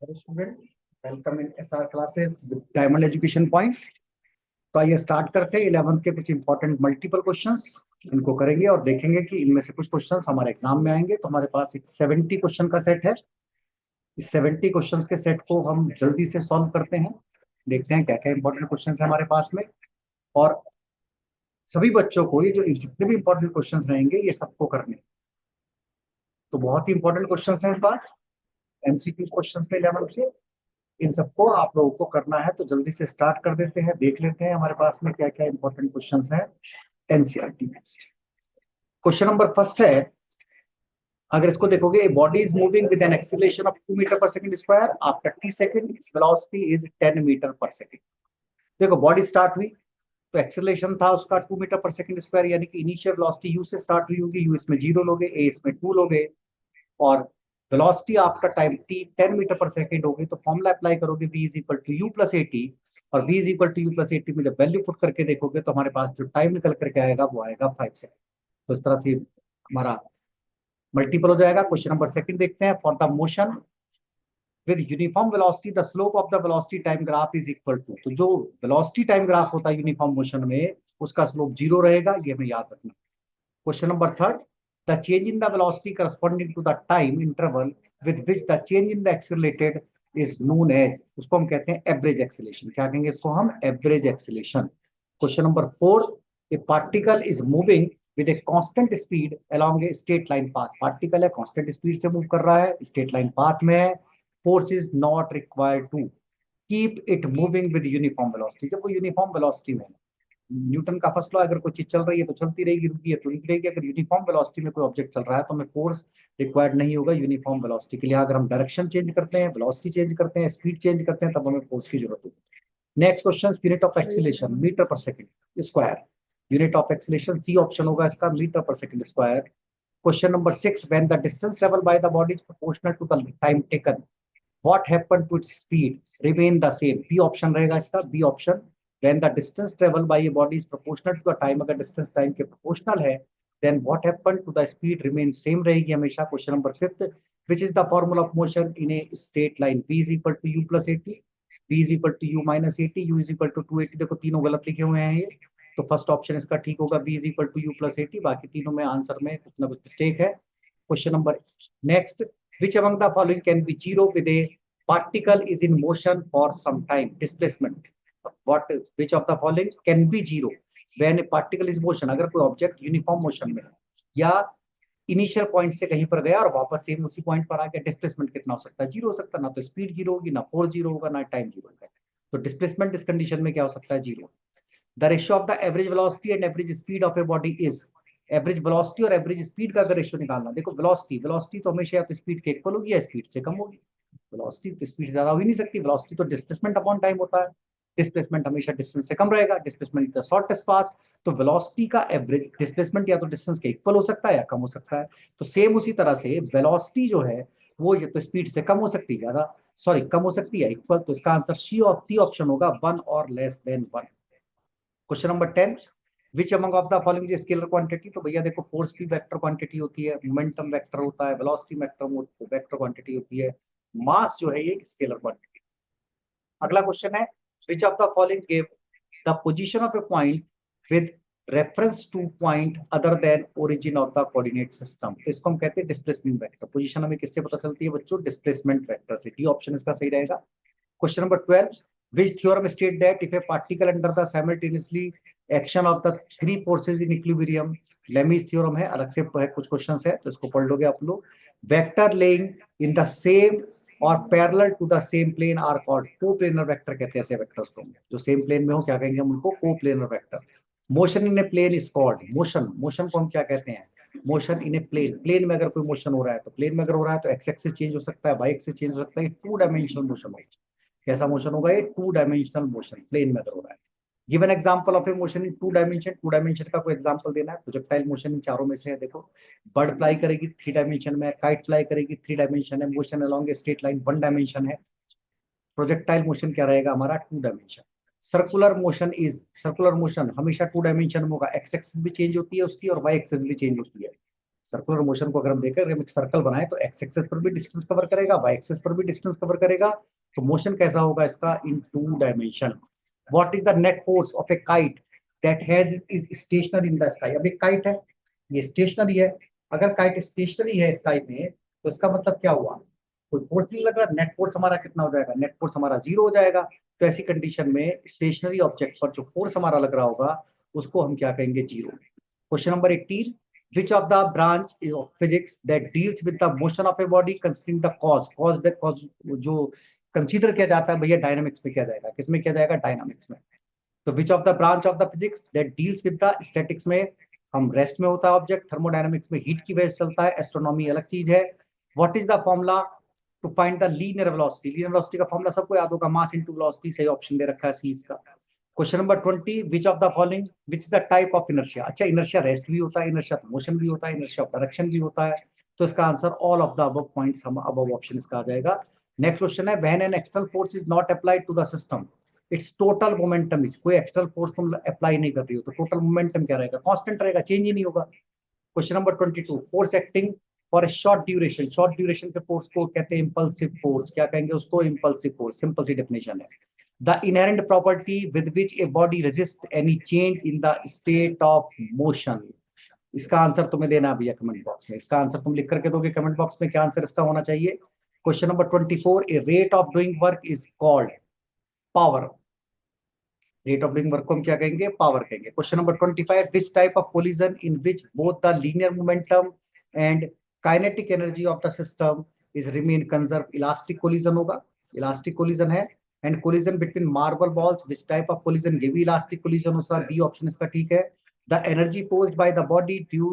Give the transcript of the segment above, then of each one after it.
Hello student, welcome in SR classes with diamond education point. तो आइए start करते हैं 11th के कुछ इंपॉर्टेंट मल्टीपल क्वेश्चंस। इनको करेंगे और देखेंगे कि इनमें से कुछ क्वेश्चंस हमारे एग्जाम में आएंगे। तो हमारे पास एक 70 क्वेश्चन का सेट है। इस 70 क्वेश्चंस के सेट को हम जल्दी से सॉल्व करते हैं, देखते हैं क्या क्या इंपॉर्टेंट क्वेश्चंस है हमारे पास में। और सभी बच्चों को ये जो जितने भी इंपॉर्टेंट क्वेश्चंस रहेंगे ये सबको करने हैं। तो बहुत ही इंपॉर्टेंट क्वेश्चंस हैं इस बार, एमसीक्यू क्वेश्चन पे 11th के। इन सबको आप लोगों को करना है, तो जल्दी से स्टार्ट कर देते हैं, देख लेते हैं हमारे पास में क्या क्या इंपॉर्टेंट क्वेश्चंस हैं एनसीईआरटी में। क्वेश्चन नंबर फर्स्ट है, अगर इसको देखोगे, a body is moving with an acceleration of 2 metre पर second square after T second, its velocity is 10 metre पर सेकंड। देखो बॉडी स्टार्ट हुई तो एक्सेलरेशन था उसका 2 मीटर पर सेकंड स्क्वायर, यानी कि इनिशियल वेलोसिटी यू से स्टार्ट हुई होगी, यू इसमें 0 लोगे, ए इसमें 2 लोगे, और velocity after time t 10 metre पर सेकंड होगी। तो फॉर्मूला अप्लाई करोगे, v is equal to u plus a t, और v is equal to u plus a t में जब वैल्यू पुट करके देखोगे तो हमारे पास जो टाइम निकल करके आएगा वो आएगा 5 सेकंड। तो इस तरह से हमारा मल्टीपल हो जाएगा। क्वेश्चन नंबर सेकंड देखते हैं, for the motion with uniform velocity the slope of the velocity time graph is equal to. तो जो वेलोसिटी टाइम ग्राफ होता है यूनिफॉर्म मोशन में, उसका स्लोप 0 रहेगा, ये हमें याद रखना। Question number third, the change in the velocity corresponding to the time interval with which the change in the accelerated is known as, उसको हम कहते हैं एवरेज एक्सीलरेशन। क्या कहेंगे इसको हम? Average acceleration. Question number four, a particle is moving with a constant speed along a straight line path. Particle है, constant speed से मूव कर रहा है, स्ट्रेट लाइन पाथ में है, force is not required to keep it moving with uniform velocity. जब वो uniform velocity में है, न्यूटन का फर्स्ट लॉ, अगर कोई चीज चल रही है तो चलती रहेगी, रुकी है तो रुकी रहेगी। अगर यूनिफॉर्म वेलोसिटी में कोई ऑब्जेक्ट चल रहा है तो हमें फोर्स रिक्वायर्ड नहीं होगा यूनिफॉर्म वेलोसिटी के लिए। अगर हम डायरेक्शन चेंज करते हैं, वेलोसिटी चेंज करते हैं, स्पीड चेंज करते हैं, तब हमें फोर्स की जरूरत होगी। Next question, unit of acceleration metre पर second square. Unit of acceleration C option होगा इसका, मीटर पर second square. Question number 6, when the distance travel by the body is proportional to the time taken, what happened to its speed remain the same. B option रहेगा इसका, B option. when the distance traveled by a body is proportional to the time, अगर distance time के proportional है, then what happened to the speed remains same रहेगी हमेशा। Question number 5, which is the formula of motion in a straight line, v is equal to u plus 80, v is equal to u minus 80, u is equal to 280। देखो तीनों गलत लिखे हुए हैं ये, तो फर्स्ट ऑप्शन इसका ठीक होगा, v is equal to u plus 80। बाकी तीनों में आंसर में कुछ ना कुछ मिस्टेक है। Question number next, which among the following can be zero with a particle is in motion for some time? Displacement, what which of the following can be zero when a particle is motion? अगर कोई object uniform motion में है या initial point से कहीं पर गया और वापस सेम उसी पॉइंट पर आ गया, डिस्प्लेसमेंट कितना हो सकता है? जीरो हो सकता है। ना तो स्पीड जीरो होगी, ना फोर्स जीरो होगा, ना टाइम जीरो होगा। तो डिस्प्लेसमेंट इस कंडीशन में क्या हो सकता है? Zero. The ratio of the average velocity and average speed of a body is, average velocity और एवरेज स्पीड का अगर रेशियो निकालना, देखो वेलोसिटी, वेलोसिटी तो हमेशा या तो स्पीड के इक्वल होगी या स्पीड से कम होगी। वेलोसिटी तो स्पीड ज्यादा हो ही नहीं सकती, वेलोसिटी तो डिस्प्लेसमेंट अपॉन टाइम होता है, डिस्प्लेसमेंट हमेशा डिस्टेंस से कम रहेगा, डिस्प्लेसमेंट द शॉर्टेस्ट पाथ। तो वेलोसिटी का एवरेज डिस्प्लेसमेंट या तो डिस्टेंस के इक्वल हो सकता है या कम हो सकता है। तो सेम उसी तरह से वेलोसिटी जो है वो या तो स्पीड से कम हो सकती है, ज्यादा सॉरी कम हो सकती है, इक्वल। तो इसका आंसर सी ऑप्शन होगा, 1 और less than 1। Question number 10, which among of the following is scalar quantity. तो भैया देखो, फोर्स भी वेक्टर क्वांटिटी होती है, मोमेंटम वेक्टर होता है, वेलोसिटी वेक्टर क्वांटिटी होती है, मास जो है ये स्केलर क्वांटिटी। अगला क्वेश्चन है, विच of the following give the position of A point with reference two point other than origin of the coordinate system. तो इसको हम कहते हैं डिस्प्लेसमेंट वेक्टर। पोजीशन हमें किससे पता चलती है बच्चों? डिस्प्लेसमेंट वेक्टर से। डी ऑप्शन इसका सही रहेगा। Question number 12, which theorem state that if a particle under the simultaneously action of the three forces in equilibrium, Lami's theorem है, अलग से कुछ क्वेश्चंस है तो इसको पढ़ लोगे आप लोग। Vector laying in the same और parallel to the same plane are called coplanar vector कहते हैं ऐसे वेक्टर्स को। जो सेम प्लेन में हो क्या कहेंगे हम उनको? Coplanar vector. Motion in a plane is called, motion, motion को हम क्या कहते हैं? Motion in a plane, plane में अगर कोई मोशन हो रहा है तो प्लेन में अगर हो रहा है तो एक्स एक्सिस चेंज हो सकता है, वाई एक्सिस चेंज हो सकता है, टू डायमेंशनल मोशन होगा। कैसा मोशन होगा ये? टू डायमेंशनल मोशन, प्लेन में अगर हो रहा है। Given example of a motion in two dimension, two dimension का कोई एग्जांपल देना है। प्रोजेक्टाइल मोशन इन चारों में से है, देखो बर्ड फ्लाई करेगी 3 डायमेंशन में, काइट फ्लाई करेगी 3 डायमेंशन है, motion along a straight line 1 dimension है। प्रोजेक्टाइल मोशन क्या रहेगा हमारा? 2 dimension. Circular motion is, circular motion हमेशा 2 डायमेंशन में होगा, एक्स एक्सिस भी चेंज होती है उसकी और वाई एक्सिस भी चेंज होती है। सर्कुलर मोशन को अगर हम देखें, अगर हम एक सर्कल बनाए तो एक्स एक्सेस पर भी डिस्टेंस कवर करेगा, वाई एक्सेस पर भी डिस्टेंस कवर करेगा। तो मोशन कैसा होगा इसका, इन 2 dimension. What is the net force of A kite that has is stationary in the sky. अब एक काइट है, ये स्टेशनरी है। अगर काइट स्टेशनरी है स्काई में, तो इसका मतलब क्या हुआ, कोई फोर्स नहीं लग रहा, नेट फोर्स हमारा कितना हो जाएगा, नेट फोर्स हमारा 0 हो जाएगा। तो ऐसी कंडीशन में स्टेशनरी ऑब्जेक्ट पर जो फोर्स हमारा लग रहा होगा उसको हम क्या कहेंगे, 0। Question number 18, which of the branch of physics that deals with the motion of a body considering the cause जो कंसीडर किया जाता है भैया डायनामिक्स में किया जाएगा, किसमें किया जाएगा, डायनामिक्स में। तो विच of the branch of the physics that deals with the statics में हम रेस्ट में होता है ऑब्जेक्ट, थर्मोडायनामिक्स में हीट की वजह से चलता है, एस्ट्रोनॉमी अलग चीज है। What is the formula to find the linear velocity, linear velocity का फॉर्मूला सबको याद होगा, मास इनटू वेलोसिटी, सही ऑप्शन दे रखा है सी इसका। Question number 20, which of the following, which the type of inertia. अच्छा, इनर्शिया रेस्ट भी होता है, इनर्शिया मोशन भी होता है, इनर्शिया ऑफ डायरेक्शन भी होता है। तो इसका answer all of the above points, हम अबव ऑप्शन इसका आ जाएगा। नेक्स्ट क्वेश्चन है, when an external force is not applied to the system its total momentum is, कोई एक्सटर्नल फोर्स तुम अप्लाई नहीं कर रही हो तो टोटल मोमेंटम क्या रहेगा, कांस्टेंट रहेगा, चेंज ही नहीं होगा। Question number 22, force acting for a short duration, short duration के फोर्स को कहते हैं इंपल्सिव फोर्स, क्या कहेंगे उसको, इंपल्सिव फोर्स, सिंपल सी डेफिनेशन है। The inherent property with which a body resist any change in the state of motion. इसका answer तुम्हें देना है भैया कमेंट बॉक्स में, इसका आंसर तुम लिख करके दोगे कमेंट बॉक्स में, क्या आंसर इसका होना चाहिए। Question number 24, a rate of doing work is called power, rate of doing work को हम क्या कहेंगे, पावर कहेंगे। Question number 25, which type of collision in which both the linear momentum and kinetic energy of the system is remain conserve, elastic collision होगा, elastic collision है। And collision between marble balls, which type of collision, ये भी elastic collision हो sir, B option इसका ठीक है। The energy possessed by the body due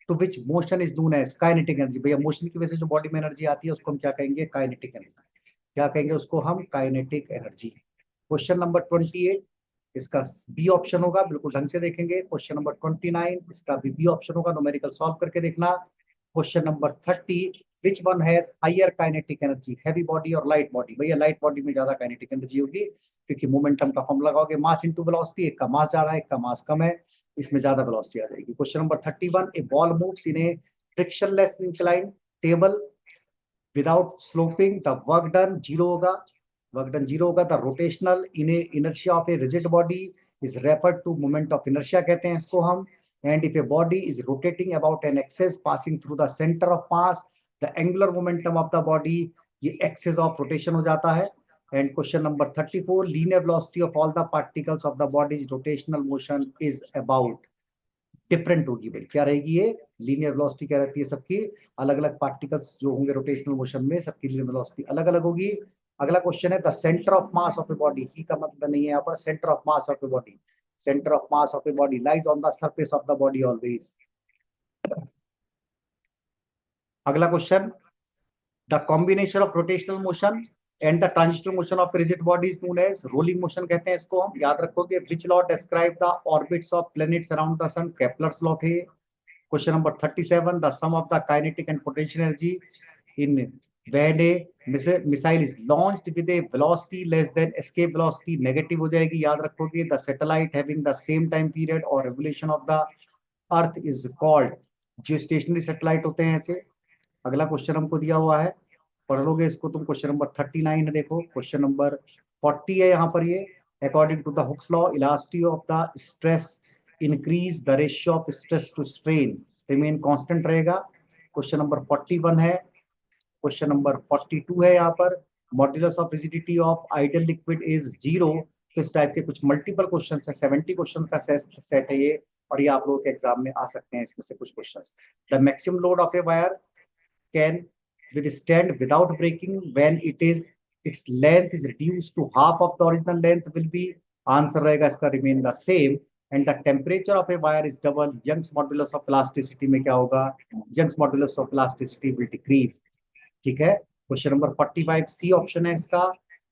to which motion is known as kinetic energy, भैया motion की वजह से जो बॉडी में एनर्जी आती है उसको हम क्या कहेंगे, काइनेटिक एनर्जी, क्या कहेंगे उसको हम, काइनेटिक एनर्जी। क्वेश्चन नंबर 28, इसका बी ऑप्शन होगा, बिल्कुल ढंग से देखेंगे। क्वेश्चन नंबर 29, इसका भी बी ऑप्शन होगा, न्यूमेरिकल सॉल्व करके देखना। Question number 30, which one has higher kinetic energy, heavy body और लाइट बॉडी, भैया लाइट बॉडी में ज्यादा काइनेटिक एनर्जी होगी, क्योंकि मोमेंटम का फॉर्म लगाओगे मास इंटू वेलोसिटी, एक का मास ज्यादा है, एक का मास कम है, इसमें ज्यादा वेलोसिटी आ जाएगी। Question number 31, a ball moves in a frictionless incline table without sloping, the work done 0 होगा, वर्क डन 0 होगा। The rotational inertia of a rigid body is referred to moment of inertia कहते हैं इसको हम। And if a body is rotating about an axis passing through the centre of mass, the angular momentum of the body, ये axis of rotation हो जाता है। And question number 34, linear velocity of all the particles of the body rotational motion is about, different होगी भाई, क्या रहेगी ये, linear velocity क्या रहती है सबकी, अलग अलग पार्टिकल्स जो होंगे रोटेशनल मोशन में सबकी लीनियर वेलोसिटी अलग अलग होगी। अगला क्वेश्चन है, the centre of mass of a body, ही का मतलब नहीं है यहाँ पर, centre of mass of a body, centre of mass of a body lies on the surface of the body always. अगला question, the combination of rotational motion and the transitional motion of rigid body is known as rolling motion कहते हैं इसको हम, याद रखोगे। Which law describe the orbits of planets around the sun, Kepler's law थे। Question number 37, the sum of the kinetic and potential energy in when a missile is launched with a velocity less than escape velocity, negative हो जाएगी, याद रखोगे। The satellite having the same time period और revolution of the earth is called, जो stationary satellite होते हैं ऐसे। अगला क्वेश्चन हमको दिया हुआ है, पढ़ लोगे इसको तुम। क्वेश्चन नंबर 39 है, देखो क्वेश्चन नंबर 40 है यहाँ पर, ये according to the Hooke's law elasticity of the stress increase the ratio of stress to strain remain constant रहेगा। क्वेश्चन नंबर 41 है। क्वेश्चन नंबर 42 है यहाँ पर, modulus of rigidity of ideal liquid is 0। तो इस टाइप के कुछ मल्टीपल क्वेश्चन है, 70 क्वेश्चन का सेट है ये, और ये आप लोगों के एग्जाम में आ सकते हैं इसमें से कुछ question. The maximum load of a wire can withstand without breaking when its length is reduced to half of the original length will be, answer रहेगा इसका remain the same। and the temperature of a wire is double, Young's modulus of elasticity में क्या होगा, Young's modulus of elasticity will decrease। ठीक है। Question number 45 C option है इसका,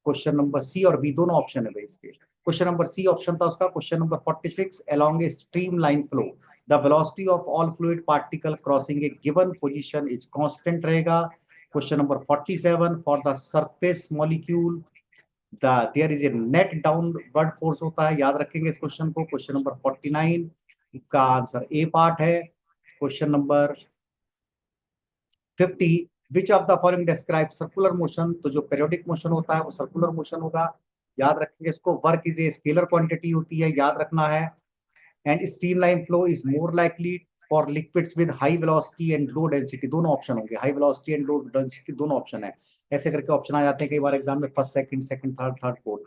question number C और बी दोनों ऑप्शन है भाई इसके। क्वेश्चन नंबर सी ऑप्शन था उसका। Question number 46, along a streamline flow the velocity of all fluid particle crossing a given position is constant रहेगा। Question number 47, for the surface molecule there is a net downward force होता है, याद रखेंगे इस question को। Question number 49 का answer A part है। Question number 50, which of the following describe circular motion, तो जो पेरियोडिक मोशन होता है वो सर्कुलर मोशन होगा, याद रखेंगे इसको। Work is a scalar quantity होती है, याद रखना है। And streamline flow is more likely for liquids with high velocity and low density, दोनों ऑप्शन होंगे, high velocity and low density दोनों ऑप्शन है। ऐसे करके ऑप्शन आ जाते हैं कई बार एग्जाम में, first second second third third fourth,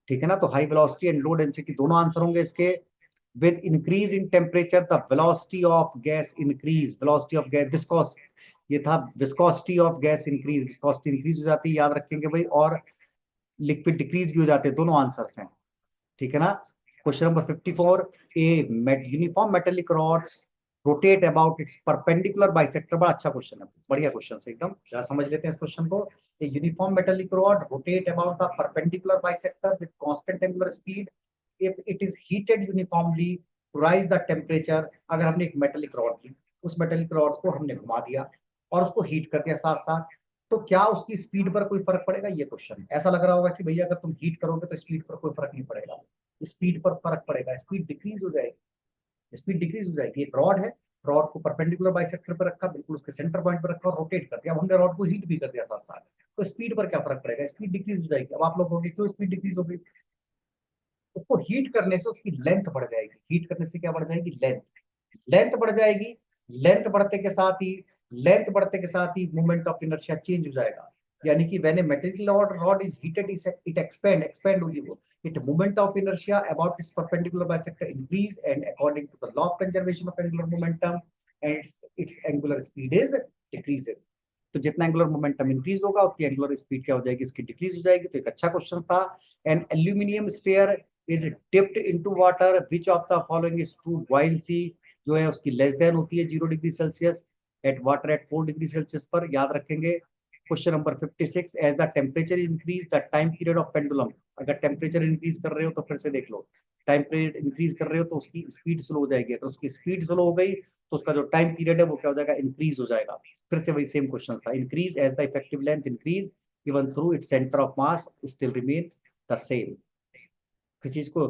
ठीक है ना। तो high velocity and low density दोनों आंसर होंगे इसके। With increase in temperature the velocity of gas increase, velocity of gas viscous, ये था viscosity of gas increase, viscosity increase हो जाती है, याद रखेंगे भाई। और लिक्विड डिक्रीज भी हो जाते हैं, दोनों आंसर्स हैं, ठीक है ना। Question number 54, A uniform metallic rods rotate about its perpendicular bisector, बड़ा अच्छा क्वेश्चन है, बढ़िया क्वेश्चन है एकदम, जरा समझ लेते हैं इस क्वेश्चन को। A uniform metallic rod rotate about the perpendicular bisector with constant angular speed if it is heated uniformly to raise the temperature. अगर हमने एक मेटेलिक रॉड ली, उस मेटेलिक रॉड को हमने घुमा दिया और उसको हीट कर दिया साथ साथ, तो क्या उसकी स्पीड पर कोई फर्क पड़ेगा, ये क्वेश्चन है। ऐसा लग रहा होगा कि भैया अगर तुम हीट करोगे तो स्पीड पर कोई फर्क नहीं पड़ेगा, स्पीड पर फर्क पड़ेगा, स्पीड डिक्रीज हो जाएगी, स्पीड डिक्रीज हो जाएगी। एक रॉड है, रॉड को परपेंडिकुलर बाइसेक्टर पर रखा, बिल्कुल उसके सेंटर पॉइंट पर रखा और रोटेट कर दिया, अब हमने रॉड को हीट भी कर दिया साथ साथ, तो स्पीड पर क्या फर्क पड़ेगा, स्पीड डिक्रीज हो जाएगी। अब आप लोग कहोगे क्यों स्पीड डिक्रीज हो गई, उसको हीट करने से उसकी लेंथ बढ़ जाएगी, हीट करने से क्या बढ़ जाएगी, लेंथ, लेंथ बढ़ जाएगी। लेंथ बढ़ते के साथ ही, लेंथ बढ़ते के साथ ही मूवमेंट ऑफ इनर्शिया चेंज हो जाएगा, यानी कि when a material rod is heated it expand होगी वो, it movement of inertia about its perpendicular bisector increase and according to the law of conservation of angular momentum and its angular speed is decreases. तो जितना angular momentum increase होगा उतनी angular speed क्या हो जाएगी, इसकी डिक्रीज हो जाएगी। तो एक अच्छा क्वेश्चन था। An aluminium sphere is dipped into water, which of the following is true, while C जो है उसकी लेस देन होती है 0 degree Celsius, at water at 4 degree Celsius पर, याद रखेंगे। Question number 56, as the temperature increase the time period of pendulum, अगर temperature increase कर रहे हो तो फिर से देख लो, टाइम पीरियड इंक्रीज कर रहे हो तो उसकी स्पीड स्लो हो जाएगी, अगर उसकी स्पीड स्लो हो गई तो उसका जो टाइम पीरियड है वो क्या हो जाएगा, इंक्रीज हो जाएगा। फिर से वही सेम क्वेश्चन था, increase as the effective length increase even through its centre of mass still remain the same, किसी चीज को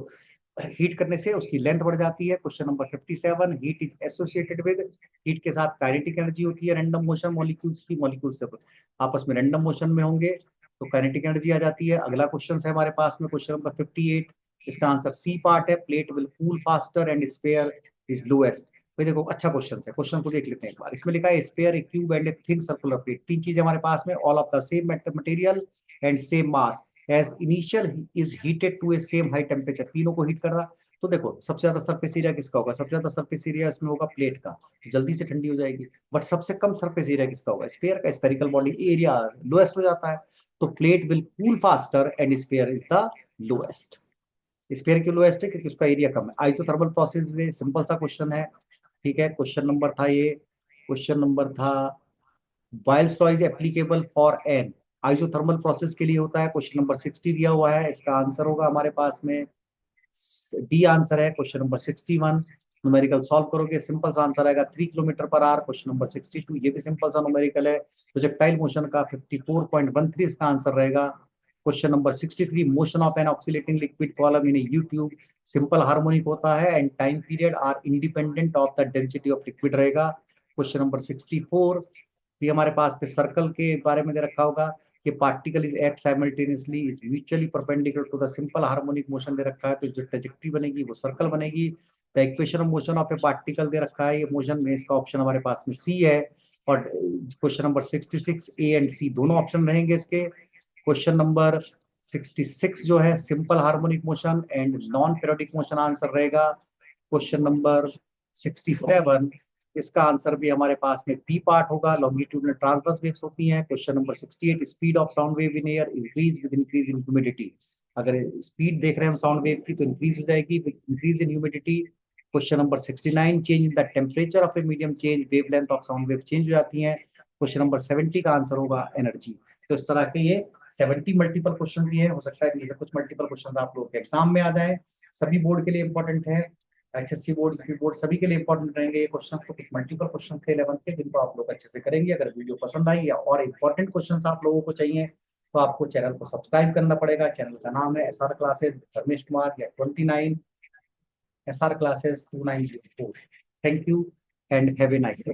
हीट करने से उसकी लेंथ बढ़ जाती है। Question number 57, heat is associated with, heat के साथ काइनेटिक एनर्जी होती है रैंडम मोशन मॉलिक्यूल्स की, मॉलिक्यूल्स से आपस में रैंडम मोशन में होंगे तो काइनेटिक एनर्जी आ जाती है। अगला क्वेश्चन है हमारे पास में क्वेश्चन नंबर 58, इसका आंसर सी पार्ट है, plate will cool faster and sphere is lowest. भाई देखो अच्छा क्वेश्चन है, क्वेश्चन को देख लेते हैं एक बार। इसमें लिखा है sphere, a cube and a thin circular plate, तीन चीजें हमारे पास में, all of the same material and same mass as initial is heated to a same high temperature, तीनों को हीट कर रहा। तो देखो सबसे ज्यादा सरफेस एरिया किसका होगा, सबसे ज्यादा सरफेस एरिया इसमें होगा प्लेट का, तो जल्दी से ठंडी हो जाएगी। बट सबसे कम सरफेस एरिया किसका होगा, स्फीयर का, स्फेरिकल बॉडी एरिया लोएस्ट हो जाता है, तो plate will cool faster and sphere is the lowest. Sphere की लोएस्ट है क्योंकि उसका एरिया कम है। आइसोथर्मल प्रोसेस में सिंपल सा क्वेश्चन है, ठीक है। क्वेश्चन नंबर था ये, क्वेश्चन नंबर था Boyle's law is applicable for n, isothermal process के लिए होता है। क्वेश्चन नंबर 60 दिया हुआ है, इसका आंसर होगा हमारे पास में डी आंसर है। क्वेश्चन नंबर 61 न्यूमेरिकल सॉल्व करोगे सिंपल सा आंसर आएगा 3 kilometre per hour. Question number 62 ये भी सिंपल सा न्यूमेरिकल है, प्रोजेक्टाइल मोशन का 54.13 इसका आंसर रहेगा। Question number 63 motion of an oscillating liquid column in a U tube simple harmonic होता है and time period are independent of the density of liquid रहेगा। क्वेश्चन नंबर 64 भी हमारे पास पे सर्कल के बारे में दे रखा होगा कि particle is act simultaneously is mutually perpendicular to the simple harmonic motion दे रखा है, तो जो ट्रेजेक्टरी बनेगी वो सर्कल बनेगी। The equation of motion of a particle दे रखा है ये मोशन में, इसका ऑप्शन हमारे पास में सी है। और क्वेश्चन नंबर 66 ए एंड सी दोनों ऑप्शन रहेंगे इसके। क्वेश्चन नंबर 66 जो है simple harmonic motion and non periodic motion answer रहेगा। क्वेश्चन नंबर 67 इसका आंसर भी हमारे पास में पी पार्ट होगा, लॉन्गिट्यूडनल ट्रांसवर्स वेव्स होती हैं। Question number 68 speed of sound wave in air increase with increase in humidity, अगर स्पीड देख रहे हैं हम साउंड वेव की तो इंक्रीज हो जाएगी with increase in humidity. Question number 69 change in the temperature of a medium change wavelength of sound wave change हो जाती है। क्वेश्चन नंबर 70 का आंसर होगा एनर्जी। तो इस तरह के ये 70 मल्टीपल क्वेश्चन भी है, हो सकता है इनमें से कुछ मल्टीपल क्वेश्चन आप लोगों के एग्जाम में आ जाए, सभी बोर्ड के लिए इंपॉर्टेंट है, एचएससी बोर्ड यूपी बोर्ड सभी के लिए इंपॉर्टेंट रहेंगे ये क्वेश्चन। तो कुछ मल्टीपल क्वेश्चन थे 11th के जिनको आप लोग अच्छे से करेंगे। अगर वीडियो पसंद आई या और इंपॉर्टेंट क्वेश्चन आप लोगों को चाहिए तो आपको चैनल को सब्सक्राइब करना पड़ेगा। चैनल का नाम है एसआर क्लासेस धर्मेश कुमार या 29 SR classes 2904। Thank you and have a nice day.